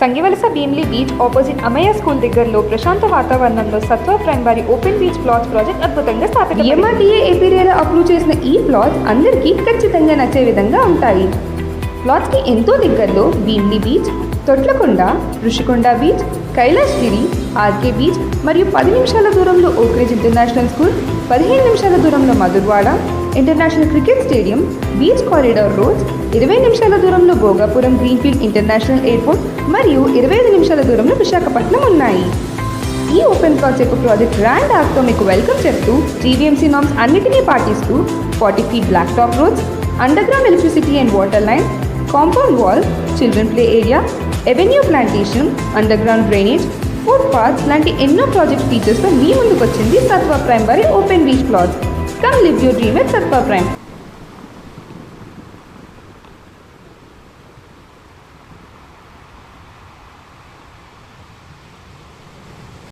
తంగివలస Bheemili beach opposite అమయ్య school దగ్గరలో ప్రశాంత వాతావరణంలో సత్వ primary open beach plots project అద్భుతంగా స్థాపితం. MRTA ఏపీలో అప్రూవ్ చేసిన ఈ ప్లాట్స్ అందరికీ ఖచ్చితంగా నచ్చే విధంగా ఉంటాయి. ప్లాట్స్కి ఎంతో దగ్గరలో Bheemili beach, Thotlakonda, Rushikonda beach, Kailasagiri, RK beach మరియు 10 నిమిషాల దూరంలో ఓక్రేజ్ ఇంటర్నేషనల్ స్కూల్, 15 నిమిషాల దూరంలో Madhurawada international cricket stadium, beach corridor roads, 20 నిమిషాల దూరంలో భోగాపురం గ్రీన్ఫీల్డ్ ఇంటర్నేషనల్ ఎయిర్పోర్ట్ మరియు 25 నిమిషాల దూరంలో విశాఖపట్నం ఉన్నాయి. ఈ ఓపెన్ ప్లాట్స్ యొక్క ప్రాజెక్ట్ గ్రాండ్ ఆర్క్తో మీకు వెల్కమ్ చెప్తూ జీవీఎంసీ నామ్స్ అన్నిటినీ పాటిస్తూ 40 feet black top roads, underground electricity and water line, compound wall, children play area, avenue plantation, underground drainage, food parks లాంటి ఎన్నో ప్రాజెక్ట్ ఫీచర్స్తో మీ ముందుకు వచ్చింది Satva primary open beach plots. Come live your dream at Satva Prime.